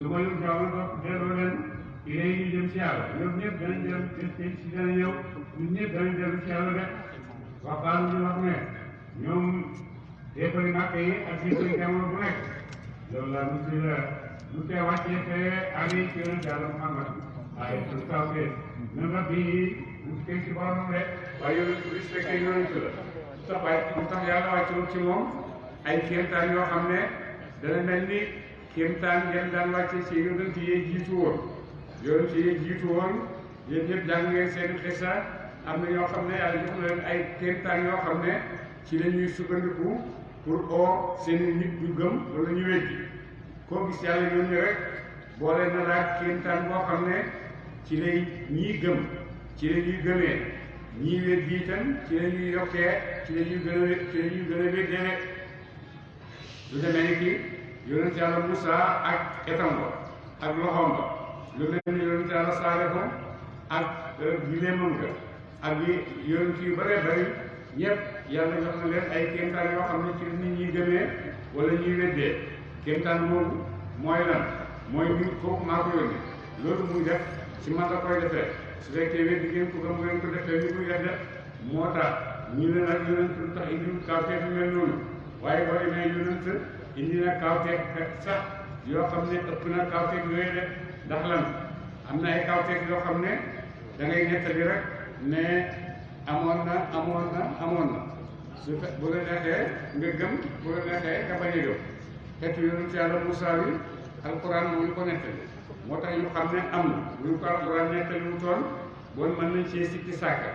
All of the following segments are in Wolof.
lu ma leen jaamu ba delloo leen ilay ñu jëm ci yàlla ñoom ñëpp danañ dem ci dana ñëw ñun ñëpp danañ dellu ci yàlla de waxtaan ñu wax ne ñoom déefari màkk yi ak déefari jamono bu nekk loolu la musi la lu tee wàccee te ali ci yonent yàlla Muhammad ay sun kawte même rabbi yi mu kay ci borom de waaye yonent bi respecté yonent la tax waaye mu tax yàlla wàccoon ci moom ay kéemtaan yoo xam ne dana mel ni kéemtaan ngeen daan wàcce ci yonent yi jiitu woon yonent yi jiitu woon yéen ñëpp jàng ngeen seen xisa am na ñoo xam ne yàlla jox na leen ay kéemtaan yoo xam ne ci la ñuy sukkandiku pour oo seen nit ñu gëm wala ñu weddi koo gis yàlla yónni rek boole na laa kéemtaan boo xam ne ci lay ñii gëm ci la ñuy gëmee ñii weddi itam ci la ñuy yokkee ci la ñuy gën a weddee lu demee ni ki yonent yàlla Moussa ak etam ba ak loxoom ba lu mel ni yonent yàlla Saalihu ak gileemam ga ak yonent yu bëree bëri ñëpp yàlla jox na leen ay kéemtaan yoo xam ne ci nit ñi gëmee wala ñuy weddee kéemtaan boobu mooy lan mooy nit kooku maa ko yónni loolu muy def ci man la koy defee su fekkee weddi ngeen ko gëm ngeen ko defee ni muy def moo tax ñu ne nag yonent lu tax indiwul kawteef yu mel noonu waaye boo demee yonent indi na kawteef sax yoo xam ne ëpp na kawteef yooyu de ndax lan am na ay kawteef yoo xam ne da ngay nettali rek ne amoon na su fe bu la neexee nga gëm bu la neexee nga bañ a gëm xeetu yonent yàlla Moussa bi alquran moo ñu ko nettali moo tax ñu xam ne am na bu ñu ko alquran nettali mu toon bon mën nañ cee sikki sàkka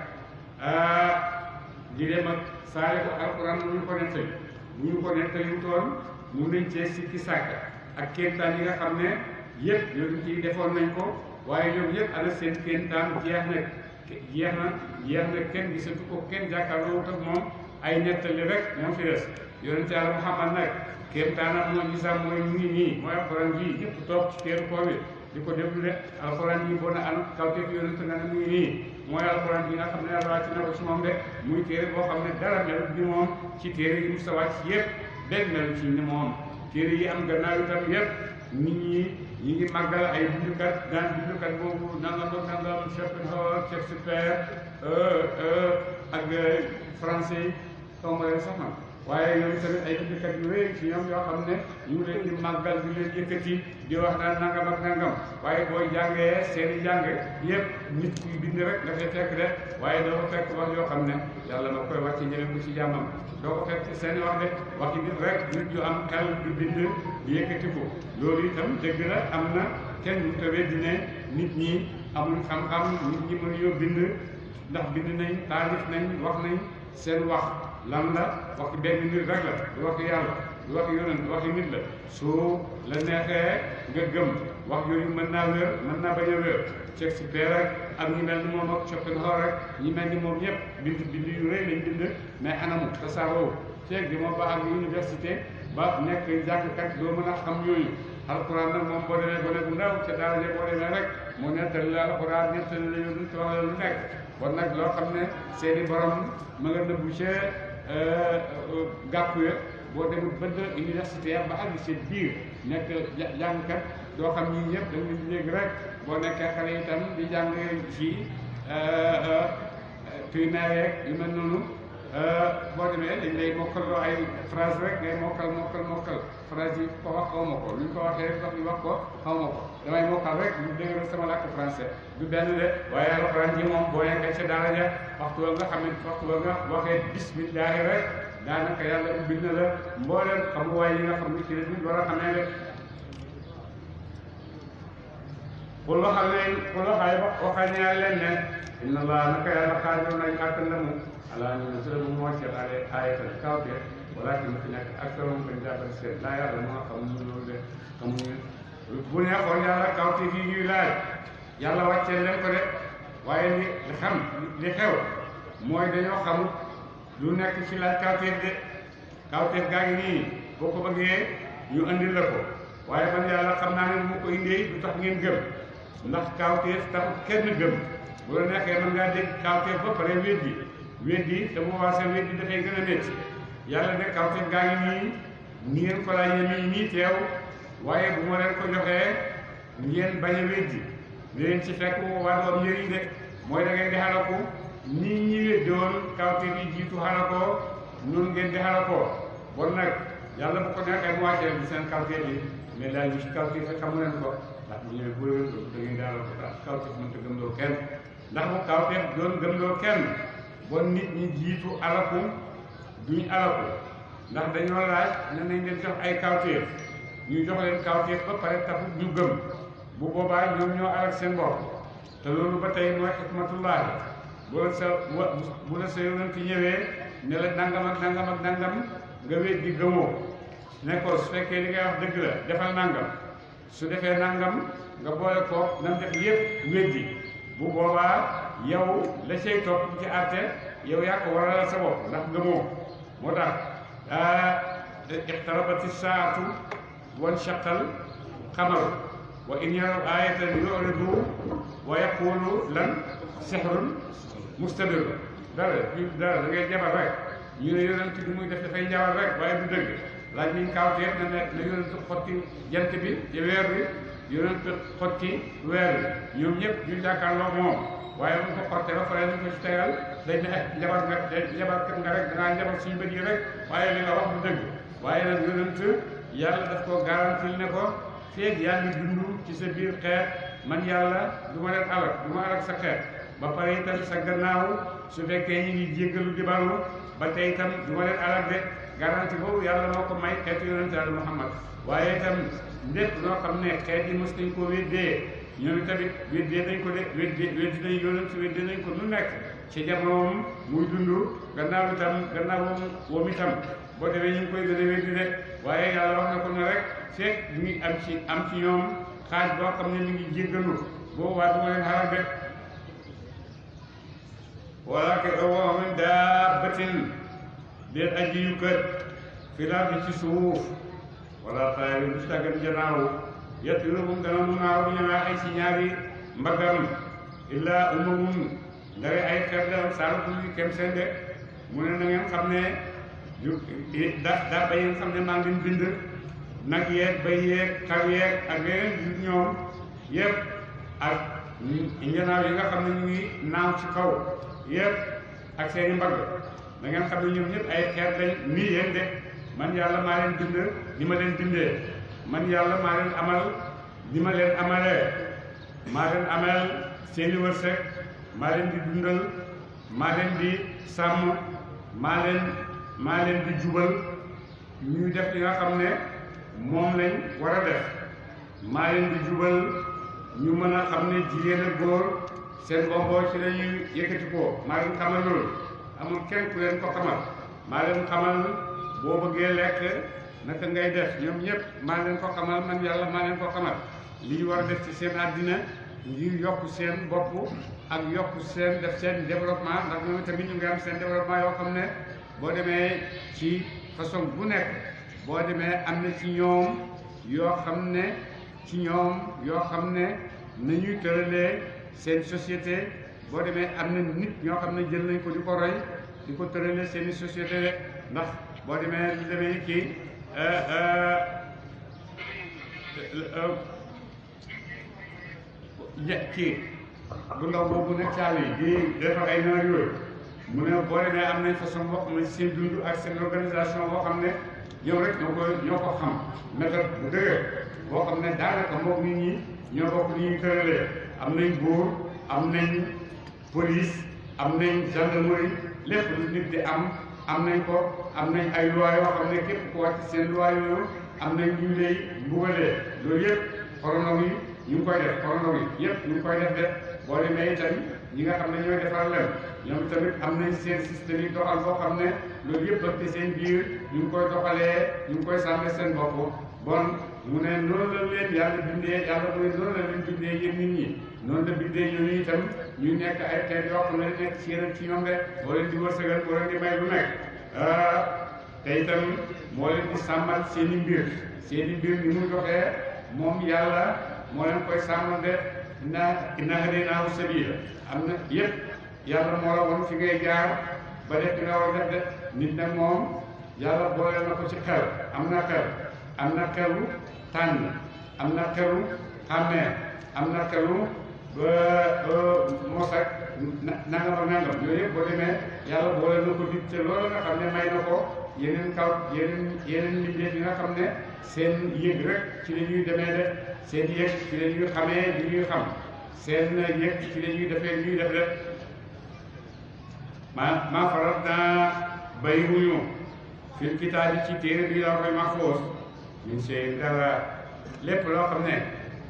di dem ak saare ko alquran moo ñu ko nettali bu ñu ko nettali mu toon mun nañ cee sikki sàkka ak kéemtaan yi nga xam ne yëpp yonent yi defoon nañ ko waaye ñoom yëpp ana seen kéemtaan jeex na kenn gisatu ko kenn jàkkaarloo wut ak moom ay nettali rek moo fi des yonent yàlla Muhammad nag kéemtaanam moo gisaam mooy ñu ngi nii mooy alxuraan ji ñëpp toog ci teeru koo bi di ko déglu de alxuraan yi boo na an kawteef yonent nga ne mu ngi nii mooy alxuraan bi nga xam ne yàlla wàcc na ko ci moom de muy téere boo xam ne dara melut ni moom ci téere yi musta wàcc yëpp benn melut ci ni moom téere yi am gannaaw itam yëpp nit ñi ngi màggal ay bindukat daan bindukat boobu nangam ak nangam Schopenhauer Shakespeare ak français yi tombaleen sax na waaye yooyu tamit ay bindukat yu rëy ci ñoom yoo xam ne ñu ngi leen di màggal di leen yëkkati di wax naan nangam ak nangam waaye booy jàngee seeni jàng yëpp nit kuy bind rek nga fay fekk de waaye doo ko fekk wax yoo xam ne yàlla ma koy wàcc ñëwee ko ci jàmmam doo ko fekk seeni wax de wax yi nit rek nit yu am xel di bind di yëkkati ko loolu itam dëgg la am na kenn ñu tawee di ne nit ñi amul xam-xam nit ñi mënuñoo bind ndax bind nañ taalif nañ wax nañ seen wax lan la waxi benn nit rek la du waxi yàlla du waxi yonent waxi nit la soo la neexee nga gëm wax yooyu mën naa wér mën naa bañ a wér Shakespeare ak ñi mel ni moom ak Schopenhauer rek ñi mel ni moom ñëpp bind yu rëy lañ bind mais anamu tasaaroo ceeg bi moom ba ak université ba nekk jàngkat doo mën a xam yooyu alquran nag moom boo demee gone bu ndaw ca daara ja boo demee rek mu nettali la alquran nettali la yonent wax la lu nekk kon nag loo xam ne seeni borom ma nga nëbbu ca gàpp ya boo demul bënd université ba àgg seen biir nekk jàngkat doo xam ñi ñëpp dañ leen di léegi rek boo nekkee xale itam di jàng ci primaire yeeg yu mel noonu boo demee dañ lay mokkaloo ay phrase rek ngay mokkal phrase yi ko wax xaw ma ko lu ñu ko waxee rek wax ñu wax ko xaw ma ko damay mokkal rek lu dégg rek sama làkk français du benn de waaye alxuraan ji moom boo nekkee ca daara ja waxtu wa nga xam ne waxtu wa nga waxee bismillahi rek daanaka yàlla ubbil na la mbooleem xamuwaay yi nga xam ne ci la nit war a xamee rek pour waxal ñaari leen ne inna allah naka yàlla xaajoon nañ àttan na mu ala ñu ne sële mu wàcceel ayatal kawte walakin fi nekk ak solo mu koy jàppale seet laa yàlla moo xam ñu loolu de xamuñu bu neexoon yàlla kawte fii ñuy laaj yàlla wàcceel leen ko de waaye li xew mooy dañoo xamut lu nekk ci laaj kawteef de kawteef gaa ngi nii boo ko bëggee ñu andil la ko waaye man yàlla xam naa ne mu ko indee du tax ngeen gëm ndax kawteef taxut kenn gëm bu la neexee mën ngaa dégg kawteef ba pare weddi te boobaa sa weddi dafay gën a métti yàlla ne kawteef gaa ngi nii ni ngeen ko laajee nii teew waaye bu ma leen ko joxee ngeen bañ a weddi leen ci fekk waa doom njëriñ de mooy da ngeen di xalaku nit ñi weddoon kawteef yi jiitu xalakoo noonu ngeen di xalakoo bon nag yàlla bu ko neexee mu wàccee bi seen kawteef yi mais daal ñu ci kawteef yi xamu leen ko ndax bu ñëwee bu da ngeen di xalako tax kawteef mënta gëmloo kenn ndax bu kawteef doon gëmloo kenn bon nit ñi jiitu alaku duñu alaku ndax dañoo laaj ne nañ leen jox ay kawteef ñu jox leen kawteef ba pare taxut ñu gëm bu boobaa ñoom ñoo alak seen bopp te loolu ba tey mooy xikmatullaahi bu la sa yonent ñëwee ne la nangam ak nangam ak nangam nga weddi gëmoo ne ko su fekkee li ngay wax dëgg la defal nangam su defee nangam nga boole ko nam def yépp weddi bu boobaa yow la cay topp ci àtte yow yaa ko waral sa bopp ndax gëmoo moo tax iqtarabati saatu wan shaqal xamaru wa in yaraw ayatan yuridu wa yaqulu lan sihrun mustamir dara da ngay jabar rek ñu ne yonent bi muy def dafay jabar rek waaye du dëgg laaj nañ kawteef na ne yonent xotti jant bi ci weer bi yonent xotti weer bi ñoom ñëpp ñu jàkkaarloo moom waaye bu ko xottee ba pare ñu ko ci tegal dañ ne jabar nga rek dangaa jabar suñu bët yi rek waaye li nga wax du dëgg waaye nag yonent yàlla daf ko garantil ne ko feeg yaa ngi dund ci sa biir xeet man yàlla du ma leen alak du ma alak sa xeet ba pare itam sa gannaaw su fekkee ñi ngi jéggalu di balu ba tey itam du ma leen alak de garanti boobu yàlla moo ko may xeetu yonente yàlla Muhammad waaye itam lépp loo xam ne xeet yi mos nañ ko weddee ñoom tamit weddee nañ ko de weddi nañ yonent weddee nañ ko nu nekk ci jamonoom muy dund gannaaw woom itam boo demee ñu ngi koy gën a weddi de waaye yàlla wax na ko ne rek fekk ñu ngi am ci ñoom xaaj boo xam ne ñu ngi jéggalu boobu waa du ma leen xaral de wala ke wa min dabbatin déet aji yu kët fi laa bi ci suuf wala tayri du tàggat janaaw yettilu mu dana mu naaw bi ñëwee ay si ñaari mbagam illa umamun ndare ay xeet la saalukum kem seen de mu ne na ngeen xam ne daa ba yéen xam ne maa ngi leen bind nag yeeg bay yeeg xar yeeg ak yeneen yu ñoom yëpp ak njanaaw yi nga xam ne ñu ngi naaw ci kaw yëpp ak seeni mbagg da ngeen xam ne ñoom ñëpp ay xeet lañ nii yéen de man yàlla maa leen bind ni ma leen bindee man yàlla maa leen amal ni ma leen amalee maa leen amal seeni wërsëg maa leen di dundal maa leen di sàmm maa leen di jubal ñuy def li nga xam ne moom lañ war a def maa leen di jubal ñu mën a xam ne jigéen ak góor seen bomboo ci lañuy yëkkati ko maa leen xamal loolu amul kenn ku leen ko xamal maa leen xamal boo bëggee lekk naka ngay def ñoom ñëpp maa leen ko xamal man yàlla maa leen ko xamal li ñu war a def ci seen àddina ngir yokk seen bopp ak yokk seen def seen développement ndax ñoom tamit ñu ngi am seen développement yoo xam ne boo demee ci façon bu nekk boo demee am na ci ñoom yoo xam ne nañuy tëralee seen société boo demee am na nit ñoo xam ne jël nañ ko di ko roy di ko tëralee seen i société rek ndax boo demee li demee kii kii bu ndaw boobu nekk caal yi di defar ay naar yooyu mu ne boo demee am nañ façon boo xam ne seen dund ak seen organisation boo xam ne ñoom rek ñoo ko xam méthode bu dëgër boo xam ne daanaka moom nit ñi ñoo bokk ni ñuy tëralee am nañ buur am nañ police am nañ gendarmerie lépp lu nit di am nañ ko am nañ ay loi yoo xam ne képp ku wàcc seen loi yooyu am nañ ñu lay mbugalee loolu yëpp xoronaw yi ñu ngi koy def xoronaw yi yëpp ñu ngi koy def de boo demee itam ñi nga xam ne ñooy defar leen ñoom tamit am nañ seen système yi doxal boo xam ne loolu yëpp ak seen biir ñu ngi koy doxalee ñu ngi koy sàmme seen bopp bon mu ne noonu la leen yàlla bindee yàlla mu ne noonu la leen bindee yéen nit ñi noonu la bindee ñooñu itam ñu nekk ay xeet yoo xam ne nekk ci yeneen ci ñoom de boo leen di wërsëgal boo leen di may lu nekk te itam moo leen di sàmmal seen i mbir ni mu doxee moom yàlla moo leen koy sàmmal de inna hadaynaahu sabiila am na yëpp yàlla moo la woon fi ngay jaar ba def bi nga war a def de nit nag moom yàlla boole na ko ci xel am na xelu tànn am na xelu xàmmee am na xelu ba mos ak nangam ak nangam yooyu yëpp boo demee yàlla boole na ko dit te loolu nga xam ne may na ko yeneen mbindeef yi nga xam ne seen yëg rek ci la ñuy demee de seen yëg ci la ñuy xamee li ñuy xam seen yëg ci la ñuy defee li ñuy def de maa farat naa bay wuñu fil kitaabi ci téere bi lawhul mahfuus min shay dara lépp loo xam ne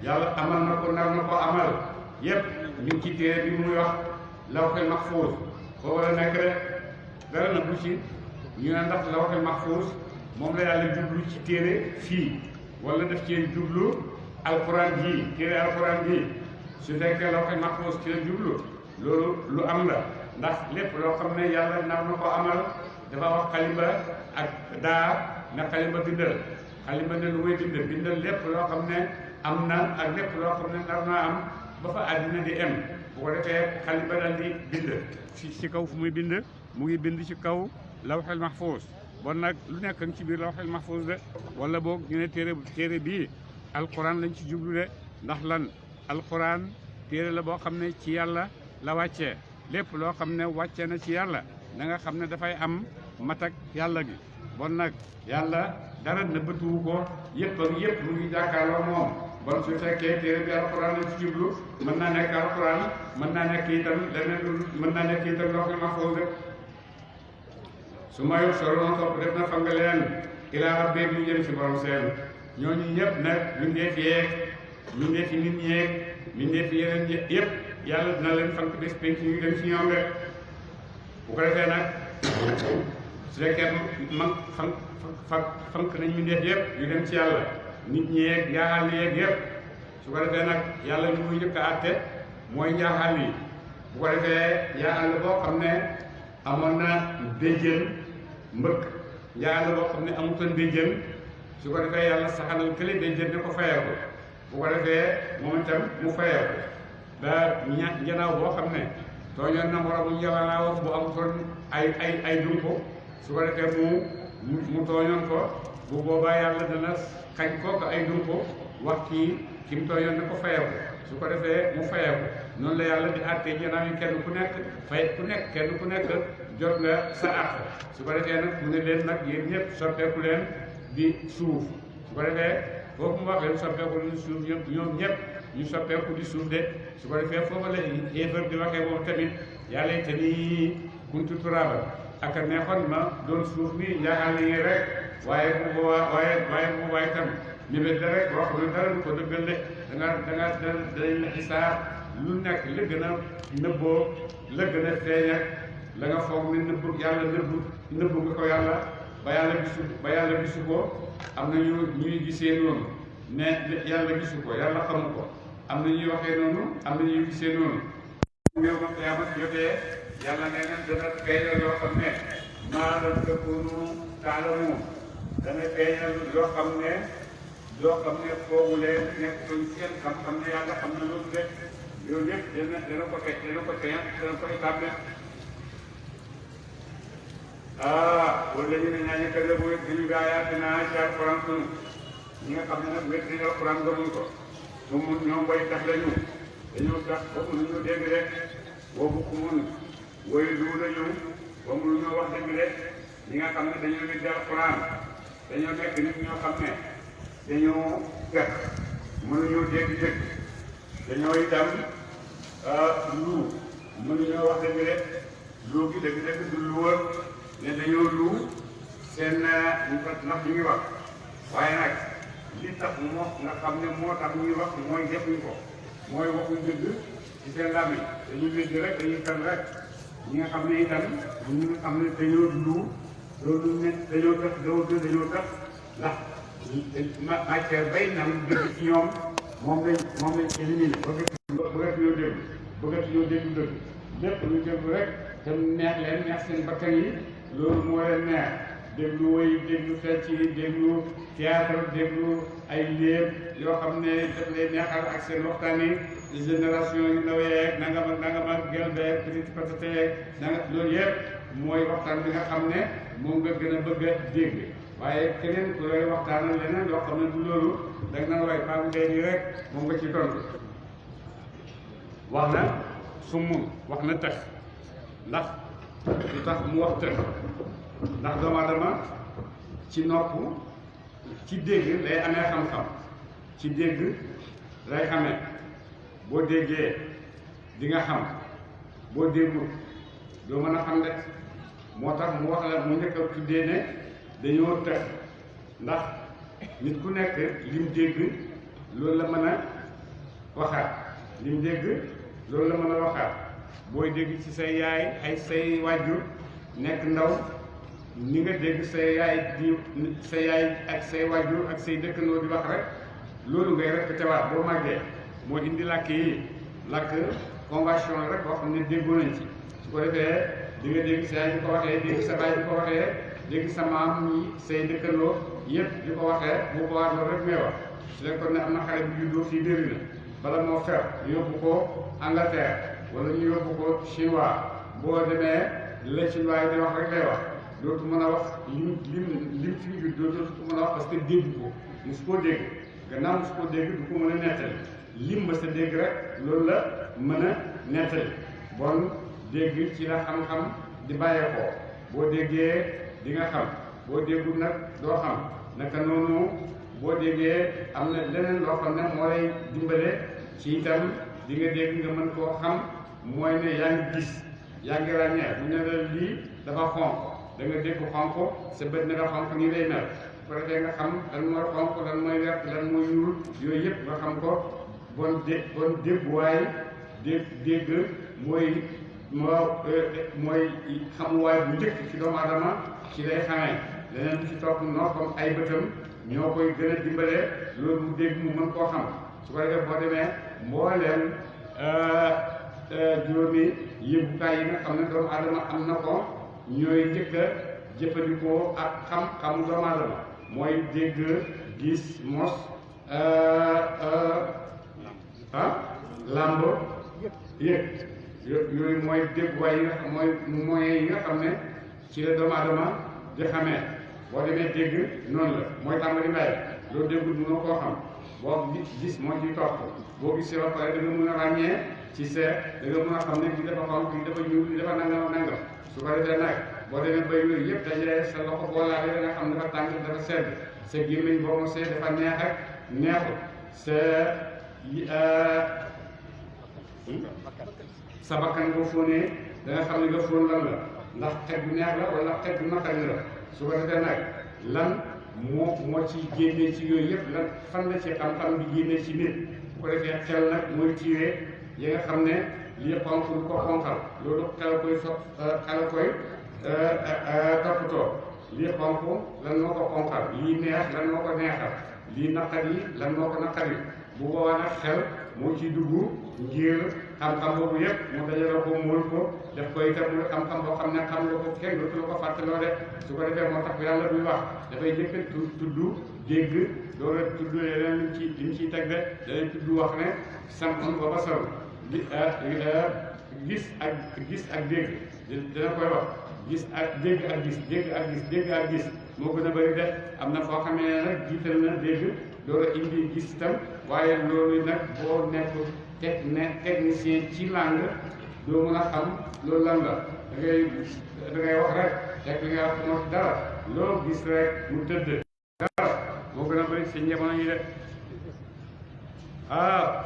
yàlla amal na ko nar na ko amal yépp ñu ci téere bi muy wax lawhul mahfuus foofu la nekk rek dara na bu ci ñu ne ndax lawhul mahfuus moom la yàlla jublu ci téere fii wala def ci jublu alquran ji téere alquran ji su fekkee lawhul mahfuus ci la jublu loolu lu am la ndax lépp loo xam ne yàlla nar na ko amal dafa wax xalimba ak daa na xalimba bindal xalimba ne lu muy bindal lépp loo xam ne am na ak lépp loo xam ne nar naa am ba fa àddina di em bu ko defee xalimba dal di bind ci kaw fu muy bind mu ngi bind ci kaw lawhul mahfuus bon nag lu nekk ci biir lawhul mahfuus de wala boog ñu ne téere bii alquran lañ ci jublu de ndax lan alquran téere la boo xam ne ci yàlla la wàccee lépp loo xam ne wàccee na ci yàlla na nga xam ne dafay am matak yàlla gi bon nag yàlla dara nëbbatuwu ko yëpp ak yëpp mu ngi jàkkaarloo moom bon su fekkee téere bi alquran lañ ci jublu mën naa nekk alquran mën naa nekk itam leneen mën naa nekk itam lawhul mahfuus de su ma yor solo topp def na fanga leen ilaa rabbihim ñu jëm ci borom seen ñooñu ñëpp nag ñu ndeef yeeg ñu ndeefi nit ñeeg ñu ndeefi yeneen yëpp yàlla dina leen fank bés penc ñu dem ci ñoom rek bu ko defee nag su fekkee fank nañ ñu ndeef yëpp ñu dem ci yàlla nit ñeeg njaaxal yeeg yëpp su ko defee nag yàlla ñu muy njëkk a àtte mooy njaaxal yi bu ko defee njaaxal boo xam ne amoon na béjjén mbëkk njaaxal boo xam ne amutoon béjjén su ko defee yàlla saxanal kële béjjén ne ko fayee ko bu ko defee moom itam mu fayee ko ba njanaaw boo xam ne tooñoon na moromu njanaaw bu amutoon ay dunko su ko defee mu tooñoon ko bu boobaa yàlla dana xañ kooku ay dunko wax ki mu tooñoon ne ko fayee ko su ko defee mu fayee ko noonu la yàlla di àttee njanaaw yi kenn ku nekk jot nga sa àq su ko defee nag mu ne leen nag yéen ñëpp soppeeku leen di suuf su ko defee foofu mu wax leen soppeeku di suuf ñoom ñëpp ñu soppeeku di suuf de su ko defee foofu la yéefar di waxee moom tamit yàlla te ni kuntu turaaba ak a neexoon ma doon suuf bi njaaxal yi rek waaye bu boobaa itam mébét da rek boo xam ne dara du ko dëggal de danañ la xisaar lu nekk la gën a nëbboo la gën a feeñ ak la nga foog ne nëbbu yàlla nëbbu nga ko yàlla ba yàlla gisu ko am na ñuy gisee noonu mais yàlla gisu ko yàlla xamu ko am na ñuy waxee noonu am na ñuy gisee noonu yow ma xiyaamat jotee yàlla nee na dana feeñal yoo xam ne maa lam takunu taalamuun dana feeñal yoo xam ne foogu leen nekk koñ seen xam-xam ne yàlla xam na loolu de yooyu yëpp dana ko feeñal dana ko établi wala ñu ne ñaañu kër la bu wét diñu gaayaate naa ci alquran sunu ñi nga xam ne nag wét diñu alquran gëmuñ ko su mun ñoom way tax lañu dañoo tax ba mënuñu dégg rek boobu ku mun woy lu lañu ba mënuñoo wax dëgg rek ñi nga xam ne dañoo wét di alquran dañoo nekk nit ñoo xam ne dañoo gàtt mënuñoo dégg dëgg dañoo itam lu mënuñoo wax dëgg rek lu gi dëgg du lu wër ne dañoo lu seen ndax ñu ngi wax waaye nag li tax moo nga xam ne moo tax ñuy wax mooy defuñ ko mooy waxuñ dëgg ci seen làmmiñ dañuy wéddi rek dañuy fen rek ñi nga xam ne itam ñu nga xam ne dañoo lu loolu ne dañoo tax ndax matière bay nam dëgg ci ñoom moom lañ éliminé bëggatuñoo dégg dëgg lépp lu dégg rek te neex leen neex seen bakkan yi loolu moo leen neex déglu woy déglu fecc déglu théâtre déglu ay léeb yoo xam ne daf lay neexal ak seen waxtaan yi génération yu ndaw yeeg nangam ak gel beeg petit patate nanga loolu yëpp mooy waxtaan bi nga xam ne moom nga gën a bëgg a dégg waaye keneen ku lay waxtaanal leneen loo xam ne du loolu dag na way paabu dee nii rek moom nga ci tontu wax na summun wax na tëx ndax lu tax mu wax tëx ndax doomu aadama ci nopp ci dégg lay amee xam-xam ci dégg lay xamee boo déggee di nga xam boo déggul doo mën a xam de moo tax mu wax la mu njëkk a tuddee ne dañoo tëx ndax nit ku nekk lim dégg loolu la mën a waxaat lim dégg loolu la mën a waxaat booy dégg ci say yaay ay say wàjjur nekk ndaw ni nga dégg say yaay di sa yaay ak say wàjjur ak say dëkkandoo di wax rek loolu ngay répété waat boo màggee moo indi làkk yi làkk convention rek boo xam ne déggoo nañ ci su ko defee di nga dégg sa yaay di ko waxee dégg sa baay di ko waxee dégg sa maam ñi say dëkkandoo yëpp di ko waxee bu ko waat loolu rek may wax su fekkoon ne am na xale bu juddoo fii déri na bala moo fer ñu yóbbu ko Angleterre wala ñu yóbbu ko chinois boo demee la chinois yi di wax rek lay wax dootu mën a wax lim fi juddoo dootu ko mën a wax parce que dégg ko mosu koo dégg gannaaw mosu koo dégg du ko mën a nettali lim ma sa dégg rek loolu la mën a nettali bon dégg ci la xam-xam di bàyyeekoo boo déggee di nga xam boo déggul nag doo xam naka noonu boo déggee am na leneen loo xam ne moo lay dimbale ci itam di nga dégg nga mën koo xam mooy ne yaa ngi gis yaa ngi ràññee bu ne la lii dafa xonq da nga dégg xonq sa bët ne la xonq nii lay mel bu ko defee nga xam lan mooy xonq lan mooy wert lan mooy ñuul yooyu yëpp nga xam ko bon dégguwaay dégg mooy mooy xamuwaay bu njëkk ci doomu aadama ci lay xamee leneen lu ci topp noppam ay bëtam ñoo koy gën a dimbale loolu mu dégg mu mën koo xam su ko defee boo demee mbooleem juróomi yëngukaay yi nga xam ne doomu aadama am na ko ñooy njëkk a jëfandikoo ak xam-xamu doomu aadama mooy dégg gis mos làmb yëg yooyu mooy dégguwaay yi nga xam mooy moyens yi nga xam ne ci la doomu aadama di xamee boo demee dégg noonu la mooy tàmbali mbay loolu déggul mënoo koo xam boo gis moo ciy topp boo gisee ba pare da nga mën a ràññee ci seet da nga mën a xam ne li dafa xonq li dafa ñuul li dafa nangam nangam su ko defee nag boo demee ba yooyu yëpp dajale sa loxo boo laalee da nga xam dafa tàng dafa sedd sa gémmiñ boo mosee dafa neex ak neexul sa bakkan boo fóonee da nga xam ne nga fóon lan la ndax xet bu neex la wala xet bu naqari la su ko defee nag lan moo ci génnee ci yooyu yëpp lan fan la ci xam-xam bi génnee ci nit bu ko defee xel nag mooy tiiree yi nga xam ne lii xonq lu ko xonqal loolu xel koy toppatoo lii xonq lan moo ko xonqal lii neex lan moo ko neexal lii naqari lan moo ko naqari bu boobaa nag xel moo ciy dugg ngir xam-xam boobu yëpp mu dajale ko muul ko def ko itam muy xam-xam boo xam ne xam nga ko kenn dootu la ko fàttaloo de su ko defee moo tax yàlla buy wax dafay njëkk a tudd dégg door a tudd leneen li mu ciy teg de danañ tudd wax ne sam'un wa basarun gis ak dégg dina koy wax gis ak dégg ak gis dégg ak gis moo gën a bëri de am na foo xamee ne nag jiital na dégg door a indi gis itam waaye loolu nag boo nekk technicien ci langue doo mën a xam loolu lan la da ngay wax rek fekk li nga wax moo ci dara loo gis rek mu tëdd dara moo gën a bëri seen jamono yi de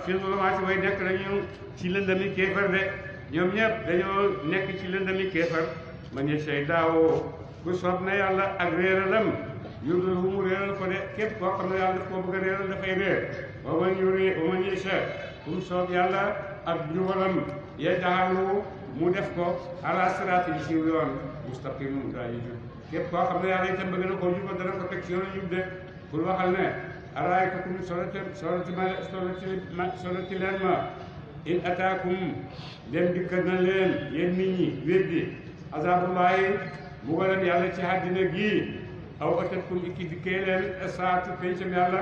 fii ci way nekk nañu ci lëndami kéefar de ñoom ñëpp dañoo nekk ci lëndami kéefar ma ne say daawoo ku soob na yàlla ak réeralam yóbbu fu mu réeral ko de képp koo xam ne yàlla daf koo bëgg a réeral dafay réer ba ma ñu fu mu soob yàlla ak jubalam yaj'alhu mu def ko ala siraati ci yoon mustaqim daa yi jub képp koo xam ne yàlla itam bëgg na koo jubal dana ko teg ci yoonu jub de pour waxal ne araaytakum soloti leen ma in ataakum dem dikkal na leen yéen nit ñi weddi azabullahi mbugalam yàlla ci àddina gii aw atatkum ikki dikkee leen saatu pencam yàlla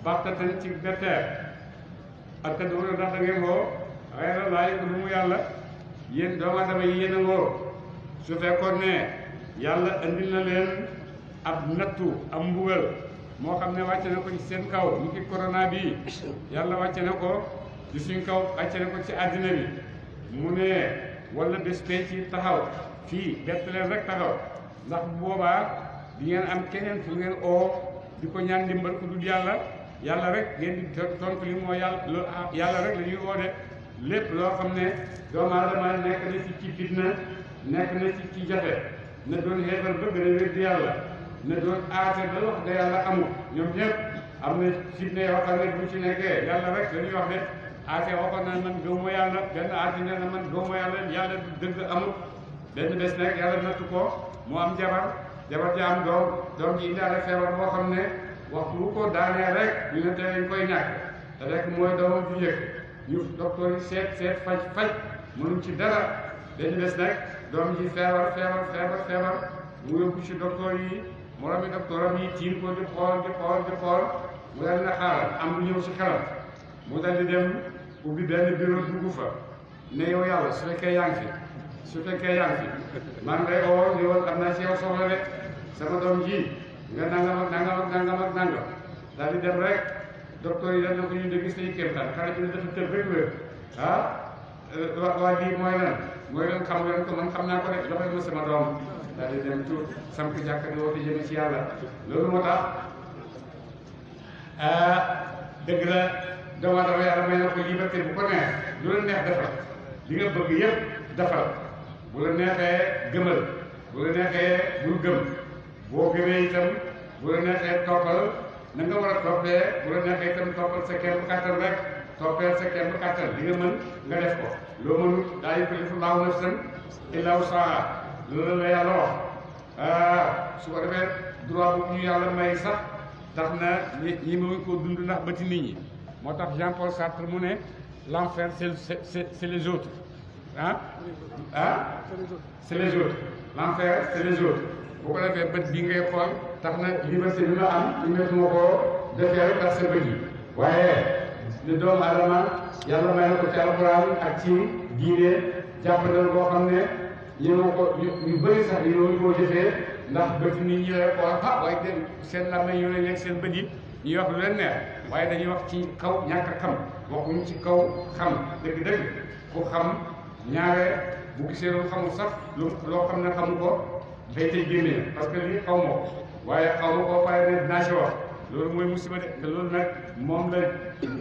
baxtatan ci betteer ak ka doona ndax da ngeen woo xayra laayi ko lu mu yàlla yéen doomu aadama yi yéen a ngoo su fekkoon ne yàlla andil na leen ab nattu am mbugal moo xam ne wàcce na ko ci seen kaw ñu ki corona bi yàlla wàcce na ko ci suñ kaw wàcce na ko ci àddina bi mu ne wala bés pee ci taxaw fii bett leen rek taxaw ndax bu boobaa di ngeen am keneen fu ngeen oo di ko ñaan ndimbal ku dul yàlla yàlla rek ngeen di tontu li moo yàlla rek la ñuy oo de lépp loo xam ne doomu aadama nekk na ci fitna nekk na ci jafe na doon xeefal ba gën a wér di yàlla na doon aate ba wax de yàlla amul ñoom ñëpp am na fitna yoo xam ne bu ci nekkee yàlla rek la ñuy wax de aate waxoon na man gëwuma yàlla benn aate nee na man gëwuma yàlla dëgg amul benn bés nag yàlla nattu ko mu am jabar ji am doom ji indaale feebar boo xam ne waxtu bu ko daanee rek ñu ne tey dañ koy ñàkk te rek mooy doomam ju njëkk ñu docteur yi seet faj mënuñ ci dara benn bés nag doom ji feebar mu yóbbu ci docteur yi moromi docteuram yi tiim ko di xool mu dal na xaaral am lu ñëw ci xelam mu dal di dem ubbi benn bureau dugg fa ne yow yàlla su fekkee yaa ngi fi man day oo ni woon am naa ci yow soxla de sama doom ji nga nangam daal di dem rek docteur yi dañ na ko ñu de gis nañu kéemtaan xale bi ne dafa tëb rek wér waa lii mooy lan xam ngeen ko man xam naa ko de joxe ma sama doom daal di dem tuut samp jàkka di woote jëme ci yàlla loolu moo tax dëgg la doomu aadama yàlla may na ko liberté bu ko neex lu la neex defal li nga bëgg yëpp defal bu la neexee gëmal bu la neexee bul gëm boo gëmee itam bu la neexee toppal na nga war a toppee bu la neexee itam toppal sa kenn kàttan rek toppeel sa kenn kàttan li nga mën nga def ko loo mënut daa yukallifu llaahu nafsan illaa wus'ahaa loolu la yàlla wax su ko defee droit bu ñu yàlla may sax tax na ñi mënuñ koo dund ndax bëti nit ñi moo tax Jean-Paul Sartre mu ne l'enfer c'est les autres c'est les autres l'enfer c'est les autres bu ko defee bët bi ngay xool tax na liberté bi ma am liberté ma koo defee rek tax sa bët yi waaye li doomu adama yàlla may na ko ci alxuraan ak ci diine jàppandal boo xam ne yéen ko ñu bëri sax yéen koo jëfee ndax bët nit ñi lay xool waaye de seen làmmiñ yu leen seen bët yi ñuy wax lu leen neex waaye dañuy wax ci kaw ñàkk a xam waxuñu ci kaw xam dëgg-dëgg ku xam ñaare bu gisee lu xamul sax loo xam ne xamu ko day tey génnee parce que lii xaw ma ko waaye xaw ma ko pare ne dinaa ci wax loolu mooy musiba de te loolu nag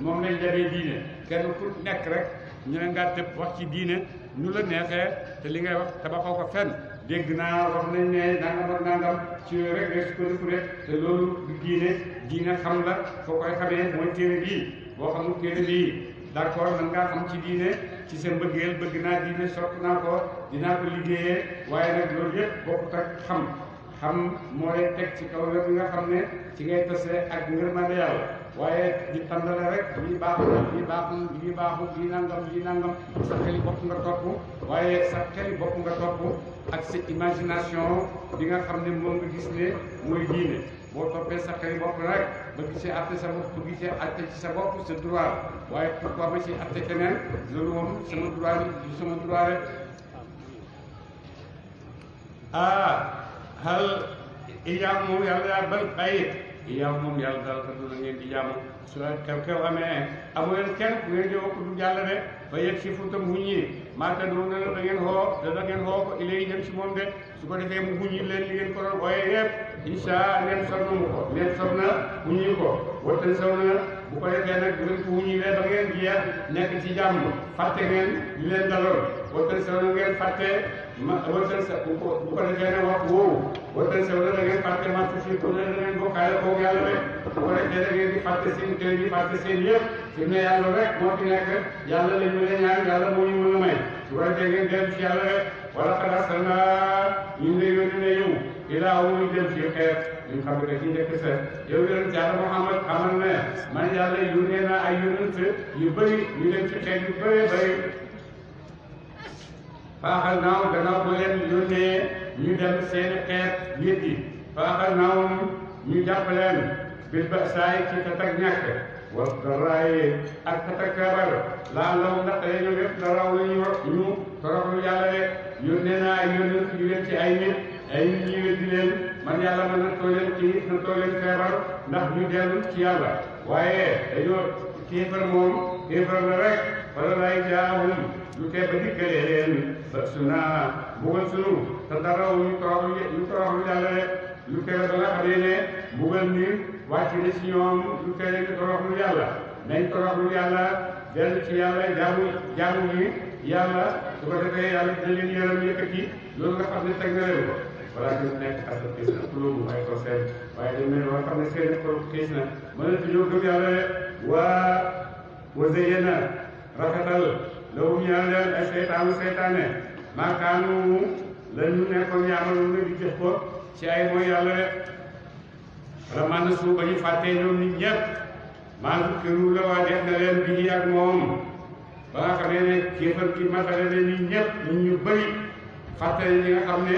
moom lañ jabee diine kenn ku nekk rek ñu ne ngaa tëb wax ci diine ñu la neexee te li ngay wax tabaxoo ko fenn dégg naa wax nañ ne nangam ak nangam ci yooyu rek ngay sukkandiku rek te loolu du diine xam la foo koy xamee mooy téere bii boo xamul téere bii d'accord man ngaa xam ci diine ci seen bëggeel bëgg naa diine sopp naa ko dinaa ko liggéeyee waaye nag loolu yëpp bokkut ak xam mooy teg ci kaw la bi nga xam ne ci ngay tase ak ngërmande yàlla waaye di tàndale rek lii baaxul lii nangam sa xeli bopp nga topp waaye sa xeli bopp nga topp ak sa imagination bi nga xam ne moom nga gis ne mooy diine boo toppee sa xeli bopp rek ba gisee atte sa bopp bu gisee atte ci sa bopp sa droit waaye pourquoi ma ci atte keneen loolu moom sama droit rek hal iyaam moom yàlla yaa bal bàyyi iyaam moom yàlla dal ka duna ngeen di jaamu su la kew amee amu leen kenn bu ngeen di woo ko du jàll de ba yegg si futam huñ yi maata doona la da ngeen xoo ko ilay jëm si moom de su ko defee mu huñi leen li ngeen ko doon ooye yëpp insha ngeen sonn mu ko ngeen sonn na huñi ko wattan saw na bu ko defee nag bu ngeen ko huñilee ba ngeen jeex nekk ci jàmm fàtte ngeen li leen daloon wattan saw na ngeen fàtte wattan sa bu ko defee nag wax woowu wattan saw na da ngeen fàtte ma tuuti ko da ngeen bokkaale koog yàlla rek bu ko defee da ngeen di fàtte seen kër yi fàtte seen yëpp fi ne yàlla rek moo fi nekk yàlla la ñu leen ñaan yàlla moo ñu mën a may su ko defee ngeen dellu ci yàlla rek wala xalaat sa na ñu ngi yónni ne yow ilaa wu ñu dem ci xeet ñu xam ne ci njëkk sa yow yonent yàlla Muhammad xamal ne man yàlla yónnee naa ay yonent yu bëri ñu dem ci xeet yu bëree bëri faaxal naaw gannaaw ba leen yónnee ñu dem seeni xeet nit yi faaxal naaw ñu jàpp leen bil ba saay ci tatak ñàkk wa daraay ak tatak feebar laa law ndax ñoom yëpp daraw la ñu toroxlu yàlla de yónnee naa ay yónnent yu leen ci ay nit ñu weddi leen man yàlla mën na tooleen kii na tooleen feebar ndax ñu dellu ci yàlla waaye dañoo kéefar moom kéefar la rek wala lay jaahum lu tee ba dikkalee leen ba suna bugal sunu te dara ñu toroxlu yàlla rek lu tee ba nga xamee ne bugal ni wàcc na ci ñoom lu tee ñu toroxlu yàlla nañ toroxlu yàlla dellu ci yàlla jaamu ñi yàlla su ko defee yàlla dina leen yërëm yëkkati loolu nga xam ne teg na leen ko balaa ñu nekk asa xiis na kulóobu ay ko seen waaye dañ ne loo xam ne seen ko xiis na mën na ñoo gëm yàlla wa zayyana rafetal lawu ñaan leen ay seytaane maakaanu la ñu nekkoon yaamalu na di jëf ko ci ay mooy yàlla rek wala man na suuf ba ñu fàttee ñoom nit ñëpp maa zukkiru la waa def na leen bii ak moom ba nga xam ne kéefar ki matale ne nit ñëpp nit ñu bëri fàttali ñi nga xam ne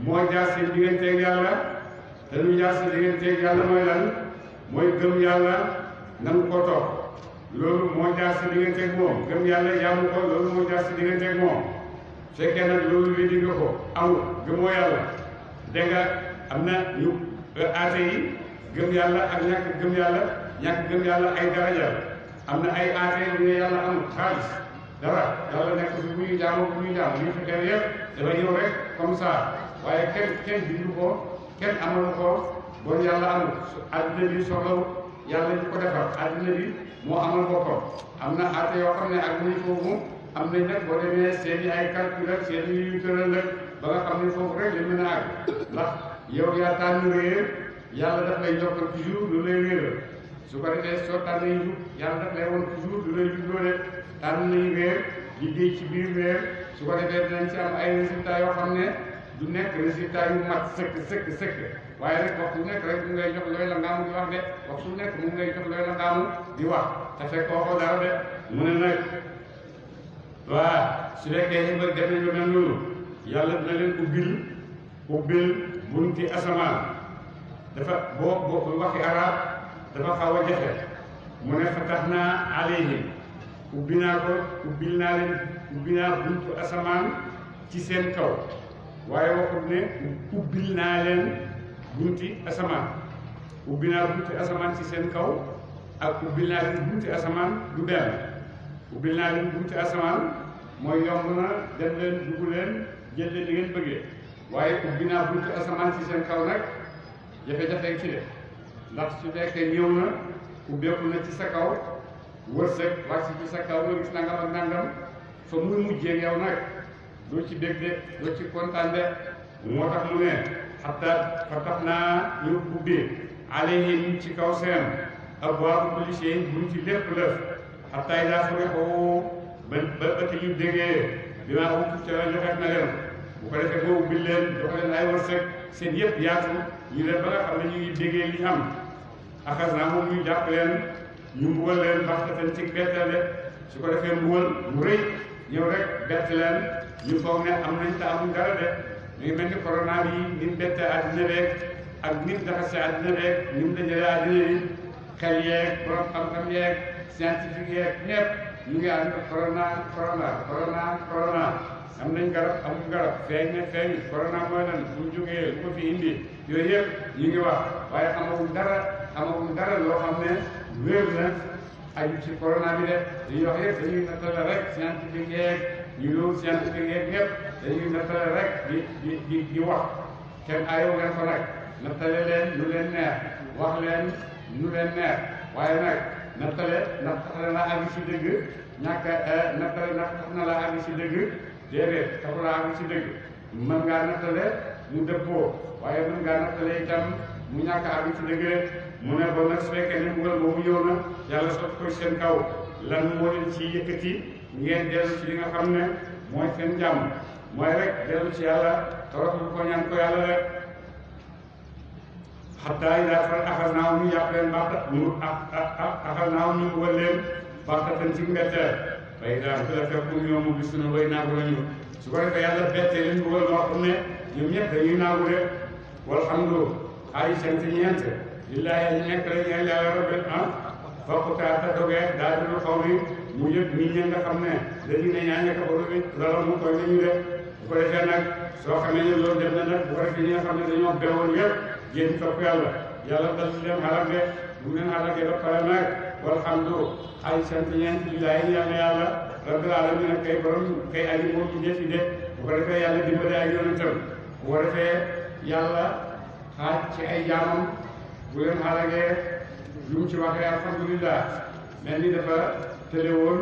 moo jaar seen digganteeg yàlla te lu jaar seen digganteeg yàlla mooy lan mooy gëm yàlla nangu ko topp loolu moo jaar seen digganteeg moom gëm yàlla jaamu ko loolu moo jaar seen digganteeg moom fekkee nag loolu li di nga ko amul gëmoo yàlla dégg nga am na ñu aate yi gëm yàlla ak ñàkk gëm yàlla ay daraja am na ay aate yu ne yàlla amul xaalis dara yàlla nekk fi bu ñu jaamu ñu fi xew yëpp dafa ñëw rek comme ça waaye kenn bindu ko kenn amalu ko bon yàlla amul adduna bi soxlawu yàlla ñu ko defar adduna bi moo amal boppam am na aate yoo xam ne ak nañ foofu am nañ nag boo demee seeni ay calcul ak seeni yu tëral nag ba nga xam ne foofu rek lañ mën a àgg ndax yow yaa tànn réer yàlla daf lay yokkal toujours lu lay réeral su ko defee soo tànnee jub yàlla daf lay woon toujours lu lay jubloo de tànn nañ réer liggéey ci biir réer su ko defee dinañ ci am ay résultats yoo xam ne du nekk résultats yu mat sëkk waaye rek waxtu nekk rek mu ngay jox looy la ngaamu di wax de waxtu nekk mu ngay jox looy la ngaamu di wax te fekk waxoo dara de mu ne nag waa su fekkee ñu bëgg def nañ lu mel noonu yàlla dina leen ubbil bunti asamaan dafa boo waxi arab dafa xaw a jafe mu ne fatahnaa alayhim ubbil naa buntu asamaan ci seen kaw waaye waxut ne ubbil naa leen bunti asamaan ubbil naa bunti asamaan ci seen kaw ak ubbil naa leen bunti asamaan du benn ubbil naa leen bunti asamaan mooy yomb na dem leen dugg leen jël leen li ngeen bëggee waaye ubbi naa bunti asamaan ci seen kaw nag jafe-jafe ci de ndax su fekkee ñëw na ubbeeku na ci sa kaw wërsëg wàcc ci sa kaw nga gis nangam ak nangam fa muy mujjee yow nag doo ci dégg de doo ci kontaan de moo tax mu ne xataa fatax naa ñu ubbi alayhim ci kaw seen abwaabu kulli shay bunti lépp lëf xataa idaa farihu ba ci ñu déggee dinaa wutu ca la joxeet na leen bu ko defee boo ubbi leen jox leen ay wërsëg seen yëpp yaatu ñu leen ba nga xam ne ñu ngi déggee li am axas naa moom ñu jàpp leen ñu mbugal leen baxtatan ci betteel de su ko defee mbugal mu rëy ñëw rek bett leen ñu foog ne am nañ te amul dara de ñu ngi mel ni corona bi ni mu bettee àddina beeg ak ni mu jaxasee àddina beeg ni mu dajalee àddina yi xel yeeg borom xam-xam yeeg scientifique yeeg ñëpp ñu ngi ànd corona am nañ garab amul garab feeñ ne feeñ corona mooy lan bu ñu jógee lu ko fi indi yooyu yëpp ñu ngi wax waaye amagul dara loo xam ne wér na aju ci corona bi de dañuy wax yëpp dañuy nattale rek scientifique yeeg ñu loolu scientifique yeeg ñëpp dañuy nattale rek di wax kenn ayoo leen ko nag nattale leen nu leen neex wax leen nu leen neex waaye nag nattale la àgg ci dëgg nattale tax na la àgg ci dëgg déedéet taxu la àgg ci dëgg mën ngaa nattale mu dëppoo waaye mën ngaa nattale itam mu ñàkk àgg ci dëgg rek mu ne ba nag su fekkee ne mbugal boobu ñëw na yàlla sot ko seen kaw lan moo leen ci yëkkati ngeen dellu ci li nga xam ne mooy seen jàmm mooy rek dellu ci yàlla toroxlu ko ñaan ko yàlla rek xataa idaa axaznaa ñu yàpp leen axaznaa ñu mbugal leen baxtatan ci mbetteel fay daal bi la fekk ñoom mu gis na way naagu lañu su ko defee yàlla bettee leen mbugal moo xam ne ñoom ñëpp dañuy naagu de walhamdu ay sant ñeent lillaahi ñu nekk rek ñaan yàlla rabbil fokk ta dogee daa dul xaw mi mu yëg nit ñi nga xam ne dañu ne ñaan nga kafaru bi loolu mu koy nañu de bu ko defee nag soo xamee ne loolu dem na nag bu ko defee ñi nga xam ne dañoo bewoon yëpp jéem topp yàlla dal di leen xalage bu leen xalage ba pare nag walhamdu ay sant ñeent lillaahi yàlla rabbil alamin nag kay borom kay aji moom ci defi de bu ko defee yàlla dimbale ay yonentam bu ko defee yàlla xaaj ci ay jaamam bu leen xalagee lu mu ci waxee alhamdulillah mel ni dafa tële woon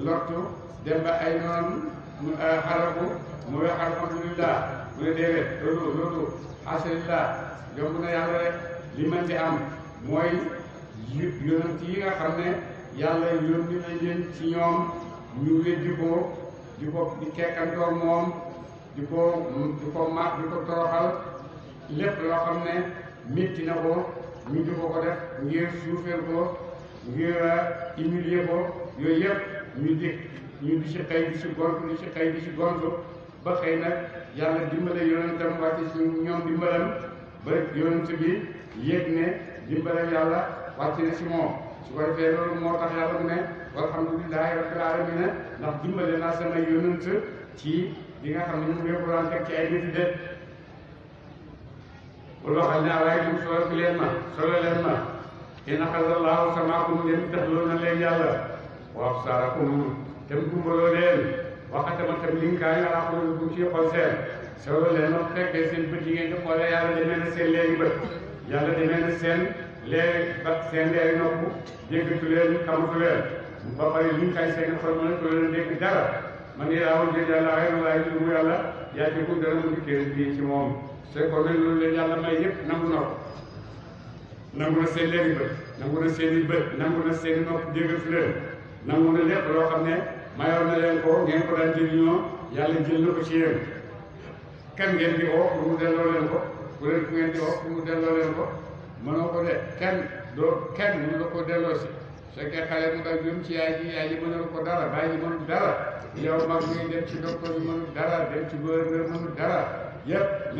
lottu dem ba ay noonu xalaku mu wax alhamdulillah mu ne déedéet loolu alhamdulillah yomb na yàlla rek li man ci am mooy yonent yi nga xam ne yàlla yónni nañ leen ci ñoom ñu weddi ko di kekkantoo moom di ko toroxal lépp loo xam ne métti na ko ñu di ko def ngir suufeel ko ngir humilier ko yooyu yëpp ñu di ci xëy di ci gontu ba xëy nag yàlla dimbale yonentam wàcce ci ñoom dimbalam ba yonent bi yéeg ne dimbalal yàlla wàcc na ci moom su ko defee loolu moo tax yàlla mu ne walhamdulillahi rabbil alamin ndax dimbale naa sama yonent ci li nga xam ne ñu ngi ko daan teg ci ay nit de wala waxal ne alaykum solo leen ma in axadallahu samaakum ngeen def na leen yàlla wa absaarakum tem gumbaloo leen waxatama tam linkaayu ala qulubikum ci xol seen solo leen ma fekkee seen bët yi ngeen di xoolee yàlla demee na seen léegi bët yàlla demee na seen léegi nopp déggatu leen xamatu leen ba pare linkaay seen xol mënatu leen dégg dara man yàlla jël yàlla xayrullahi lu mu yàlla yaa jëkku dara mu dikkee bii ci moom c'est ko ne loolu leen yàlla may yëpp nangu na ko nangu na seen léegi bët nangu na seen i bët nangu na seen i nopp déggatu leen nangu na lépp loo xam ne mayoon na leen ko ngeen ko daan jëriñoo yàlla jël na ko ci yéen kan ngeen di oo pour mu delloo leen ko ku ngeen di oo pour mu delloo leen ko mënoo ko de kenn mënu la ko delloo si fekkee xale mu daal jëm ci yaay ji mënul ko dara baay ji mënul dara yow mag muy dem ci docteur bi mënul dara dem ci gouverneur mënul dara yëpp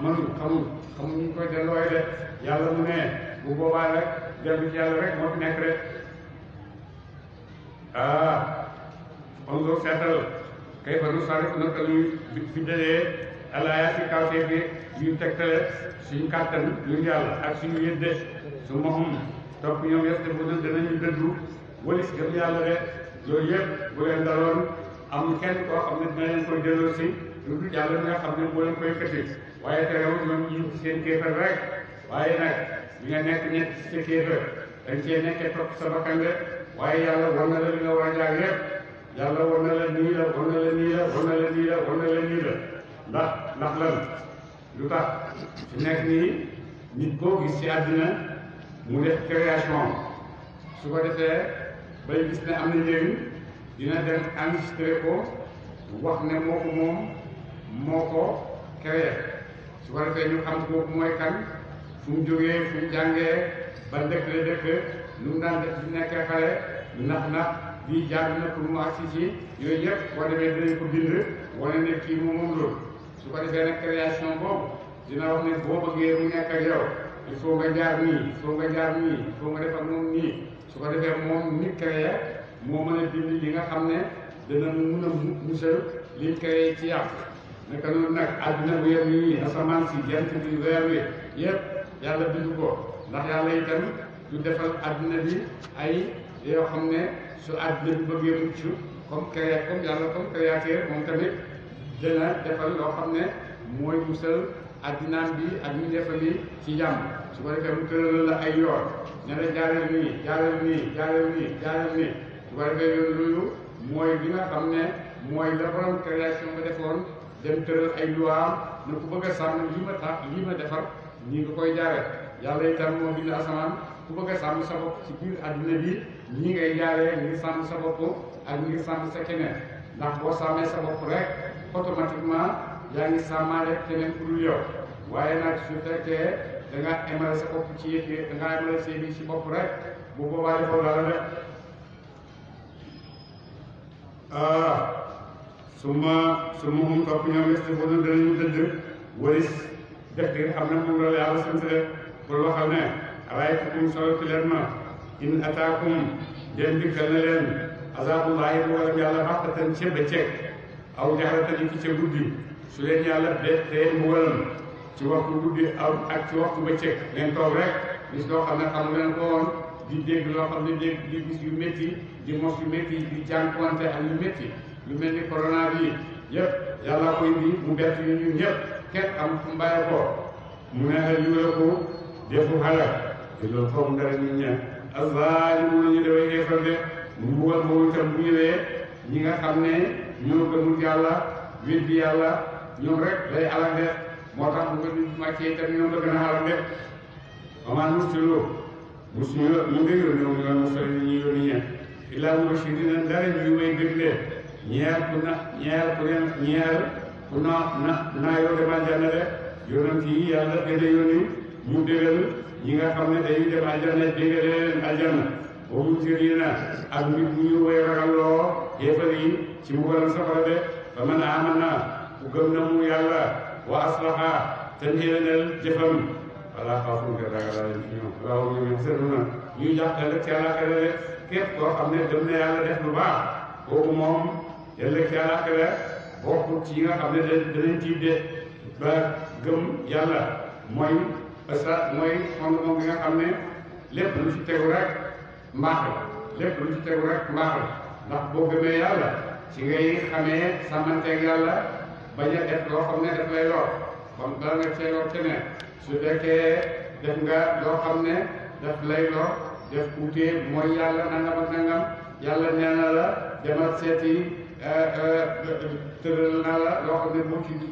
mënul xamul ñu koy dellooy de yàlla mu ne bu boobaa rek dellu ci yàlla rek moo fi nekk rek ongo seetal kay fa nu sarif naka luy fi dalee alayaati kawtee bi yu tegtale suñu kàttan ñun yàlla ak suñu yëdde su maxum topp ñoom yeste bu danañu dëddu walis gëm yàlla de loolu yëpp bu leen daloon amul kenn koo xam ne dina leen koy delloo si lu dul yàlla mi nga xam ne boo leen koy xëti waaye terewul ñoom ñu ci seen kéefar rek waaye nag li nga nekk ñett ci sa kéefar dañ cee nekkee topp sa bakkan de waaye yàlla war na la li nga war a jaar yëpp yàlla war na la nii la war na la nii la war na la nii la war na la nii la ndax lan lu tax fi nekk nii nit koo gis ci àddina mu def création su ko defee bay gis ne am na njëriñ dina dem enregistré ko wax ne moo ko moom moo ko créé su ko defee ñu xam kooku mooy kan fu mu jógee fu mu jàngee ba dëkk la dëkk lu mu daan def di nekkee xale ndax lii jaar na pour mu agsi ci yooyu yëpp boo demee dinañ ko bind wane ne kii moom loolu su ko defee nag création boobu dina wax ne boo bëggee mu nekk ak yow il faut nga jaar nii il faut nga jaar nii il faut nga def ak moom nii su ko defee moom nit créé moo mën a bind li nga xam ne dana mun a musal liñ créé ci yàq naka noonu nag àdduna bu yem nii asamaan si jant bi weer wi yëpp yàlla bind ko ndax yàlla itam du defal àdduna bi ay yoo xam ne su àdduna bi bëggee mucc comme yàlla comme créateur moom tamit dina defal loo xam ne mooy musal addinaam bi ak ñu defal yi ci jàmm su ko defee mu tëral la ay yoon ne la jaareel nii su ko defee yoon loolu mooy li nga xam ne mooy la borom création ba defoon dem tëral ay luwaam ne ku bëgg a sàmm lii ma defar nii nga koy jaaree yàlla itam moo bind asamaan ku bëgg a sàmm sa bopp ci biir adduna bi ñii ngay jaaree ngir sàmm sa bopp ak ngir sàmm sa keneen ndax boo sàmmee sa bopp rek automatiquement yaa ngi sàmmaale keneen ku dul yow waaye nag su fekkee da nga emale sa bopp ci yëf yi da nga emale sa yëf ci bopp rek bu boobaa defoo dara de su ma xum topp ñoom est fo na danañu dëdd waris def di nga xam ne moom la yàlla sant de pour waxal ne alaykum solo ci leen ma in ataakum den dikkal na leen azabullahi bu wala yàlla xaqatan ca bëccëg aw jaxaratan ci ca guddi su leen yàlla bettee mbugalam ci waxtu guddi ak ci waxtu bëccëg ngeen toog rek gis loo xam ne xam ngeen ko woon di dégg loo xam ne dégg di gis yu métti di mos yu métti di jànkuwante ak yu métti lu mel ni corona bi yëpp yàlla ko indi mu bett ñu ñun ñëpp kenn am fu mu bàyyi ko mu ne la ñu la ko defu xalak te loolu foofu ndara nit ña azalimuuna ñu daway xeefal de mu mbugal boobu itam bu ñëwee ñi nga xam ne ñoo gëmul yàlla weddi yàlla ñoom rek lay alal de moo tax mu ngi màccee itam ñoom la gën a alal de amaan musuloo ñu ngi yónni moom ñoom mosal ni ñuy yónni ñe illaa mubashiriina dara ñuy way déglee ñeer ku naa yoo dem aljanna de yonent yi yàlla dana yónni ñu dégal ñi nga xam ne dañuy dem aljanna dégal leen aljanna wa munziriina ak nit ñu way ragalloo yéefar yi ci mbugalam safara de fa man amana ku gëm na mu yàlla wa aslaha te njëriñal jëfam wala xaafun te ragal leen ci ñoom waaw ñoom seetlu ñuy jàppale ci àllaaxira de képp koo xam ne dem na yàlla def lu baax kooku moom yàlla ci àllaaxira bokk ci yi nga xam ne danañ tiit de ba gëm yàlla mooy fondement bi nga xam ne lépp lu ci tegu rek mbaax la lépp lu ci tegu rek mbaax la ndax boo gëmee yàlla ci ngay xamee sàmmanteeg yàlla bañ a def loo xam ne daf lay lor kon dara nga cee lor keneen su fekkee def nga loo xam ne daf lay lor def uutee mooy yàlla nangam ak nangam yàlla nee na la demal seeti tëral naa la loo xam ne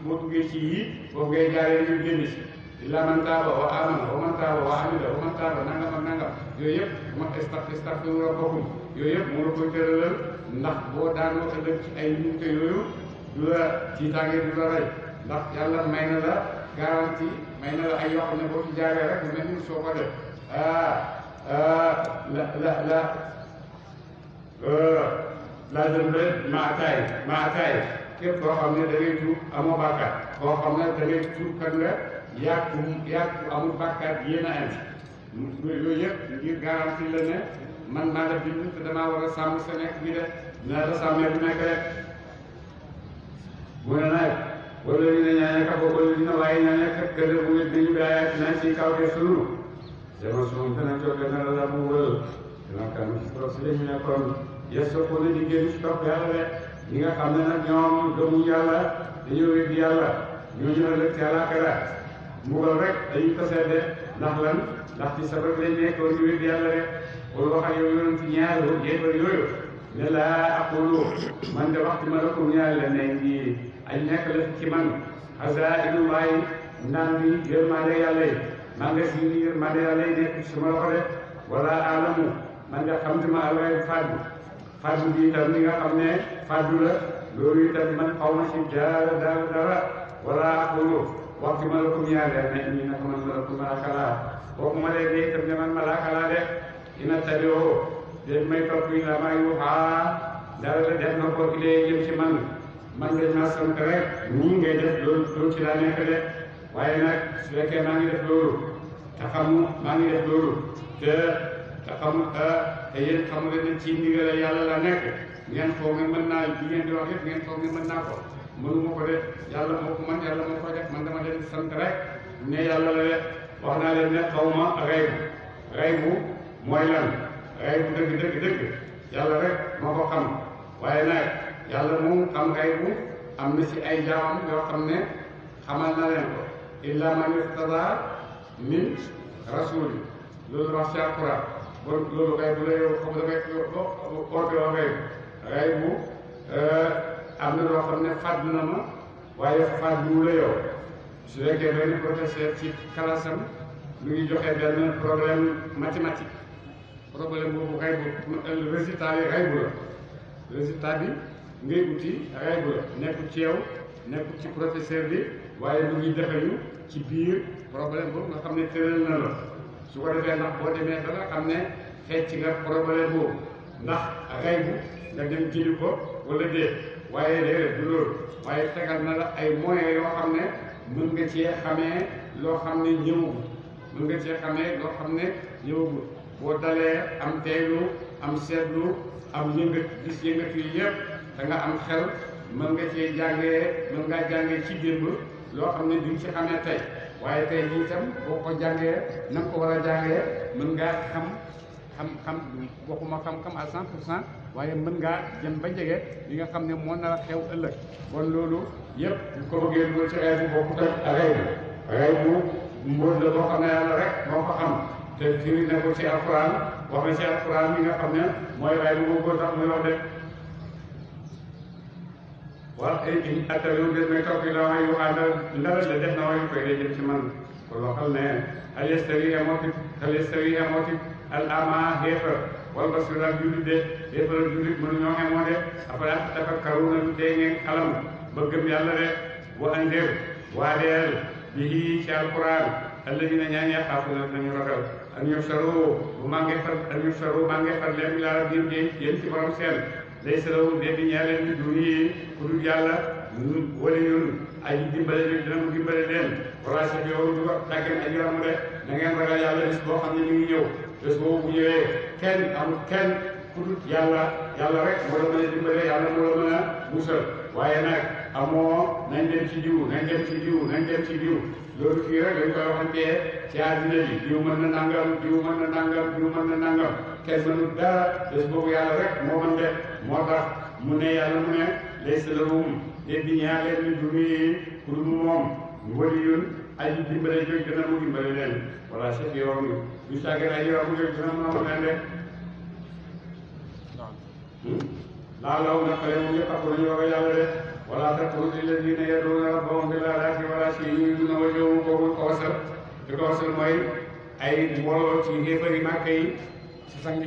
boo duggee ci yii boobu ngay jaaree ñu génn ci illaa man taaba wa amana wa man taaba wa amila wa man taaba nangam ak nangam yooyu yëpp ma istaghfiru rabbakum yooyu yëpp mu la koy tëralal ndax boo daanoo ëllëg ci ay njuumte yooyu du la tiitaange du la rey ndax yàlla may na la garantie may na la ay yoo xam ne boo ci jaaree rek mel ni soo ko def laa dem ba ma ataay képp koo xam ne da ngay tuub amoo bàkkaar koo xam ne da ngay tuub kat nga yàgg amul bàkkaar yéen a am yooyu yëpp ngir garantie la ne man maa la bind te damaa war a sàmm sa nekk bi def naa la sàmmee bu nekk rek mu ne nag wala ñu ne ñaaña ka boobu dina waaye ñaaña kat gën a bu ngeen dañu daayaat naa ci kaw te sunu dama sunu dana jóg dana la mu wël dana kan ci prosi la ñu nekkoon yes soo ko ne di génn ci topp yàlla de ñi nga xam ne nag ñoom gëmuñ yàlla dañoo weddi yàlla ñooñu ëllëg ci àllaaxira mbugal rek dañuy tasee de ndax lan ndax ci sabab lañ nekkoon ñu weddi yàlla rek wala wax ak yow yoon ci ñaari yéefar yooyu ne laa aqulu man de waxtu ma lakum ñaari la ne di ay nekk la ci man xazaa'inullaahi ndaan bi yërmande yàlla yi maa nga si yërmande yàlla yi nekk ci sama loxo de wala alamu man de xamtuma alway faddu bi itam li nga xam ne faddu la loolu itam man xaw ma si dara wala aqulu waxtu ma lakum ñaari la ne ñi nag man malaaka laa boobu ma dee itam ne man malaaka laa de ina tabi'u déet may topp yi la maa yuuxaa dara la def na ko ilee jëm ci man dañ maa sant rek nii ngay def loolu ci laa nekk de waaye nag su fekkee maa ngi def loolu te maa ngi def loolu te yéen xamu leen ne ci ndigal yàlla la nekk ngeen foog ne mën naa li ngeen di wax yëpp ngeen foog ne mën naa ko mënuma ko def yàlla moo ko man yàlla moo ko def man dama leen di sant rek ne yàlla la de wax naa leen ne xaw ma rey bu mooy lan rey bu dëgg yàlla rek moo ko xam waaye nag yàlla moom xam rey bu am na ci ay jaamam yoo xam ne xamal na leen ko illa man irtada min rasuli loolu wax ci alquran bon loolu rey bu la yow xam dafay oote oo rey bu am na loo xam ne fàdd na ma waaye fàddu la yow su fekkee benn professeur ci classe-am mu ngi joxe benn problème mathématique problème boobu rey bu résultat bi rey bu la résultat bi ngay uti rey bu la nekkul ci yow nekkul ci professeur bi waaye mu ngi defeñu ci biir problème boobu nga xam ne tëral na la su ko defee ndax boo demee ba nga xam ne xeec nga problème boobu ndax rey bu nga dem jëli ko wala déet waaye déedéet du loolu waaye tegal na la ay moyens yoo xam ne mën nga cee xamee loo xam ne ñëwagul mën nga cee xamee loo xam ne ñëwagul boo dalee am teeylu am seetlu am yëngat gis yëngat yi yëpp da nga am xel mën nga cee jàngee mën ngaa jàngee ci démb loo xam ne duñ ci xamee tey waaye tey jii itam boo ko jàngee na nga ko war a jàngee mën ngaa xam waxuma xam-xam à 100% waaye mën ngaa jëm ba jege li nga xam ne moo nar a xew ëllëg kon loolu yëpp ñu ko bëggee loolu ci xeetu bokkut ak rey bu mbóot la boo xam ne yàlla rek moo ko xam te firi na ko ci alquran wax na ci alquran mi nga xam ne mooy rey bu ko tax muy wax de waaw in attalu des may topp la wax yu ànd ndara la def na wax yu koy dee jëm ci man kon waxal ne hal yastawi amooti al ama xeefar wal basir ak jullit de xeefar ak jullit mënuñoo xemoo de afalaa tafakkaruuna lu dee ngeen xalam ba gëm yàlla de wa andir waadeel bihi ci alquran alladina ñaan yaxaafuuna nañu ragal an yusaru bu màngee far leen ilaa rabbihim yéen ci borom seen laysa lahum de di ñaaleen di duni ku dul yàlla waliyun aji dimbale leen dina mu dimbale leen wala sa yow du tàggeen aji ramu de na ngeen ragal yàlla bis boo xam ne mi ngi ñëw bés boobu bu ñëwee kenn ku dul yàlla rek moo la mën a dimbale yàlla moo la mën a musal waaye nag amoo nañ dem ci diw loolu fii rek lañ koy waxantee ci àddina bi diw mën na nangam kenn mënul dara bés boobu yàlla rek moo mën de moo tax mu ne yàlla mu ne laysa lahum di ñaaleen ñu duni ku dul moom waliyun aji dimbale jóg dina mu dimbale leen wala chef yoon du sàggan aji ramu jóg dina mu leen de laalaw na xale mu ñëpp ak nañu wax yàlla de wala takunu lilladina yad'una rabbahum bil ghadaati wal ashiyyi yuriduna wajhahu boobu ko wasal mooy ay mbooloo ci xéefari Màkka yi ci sang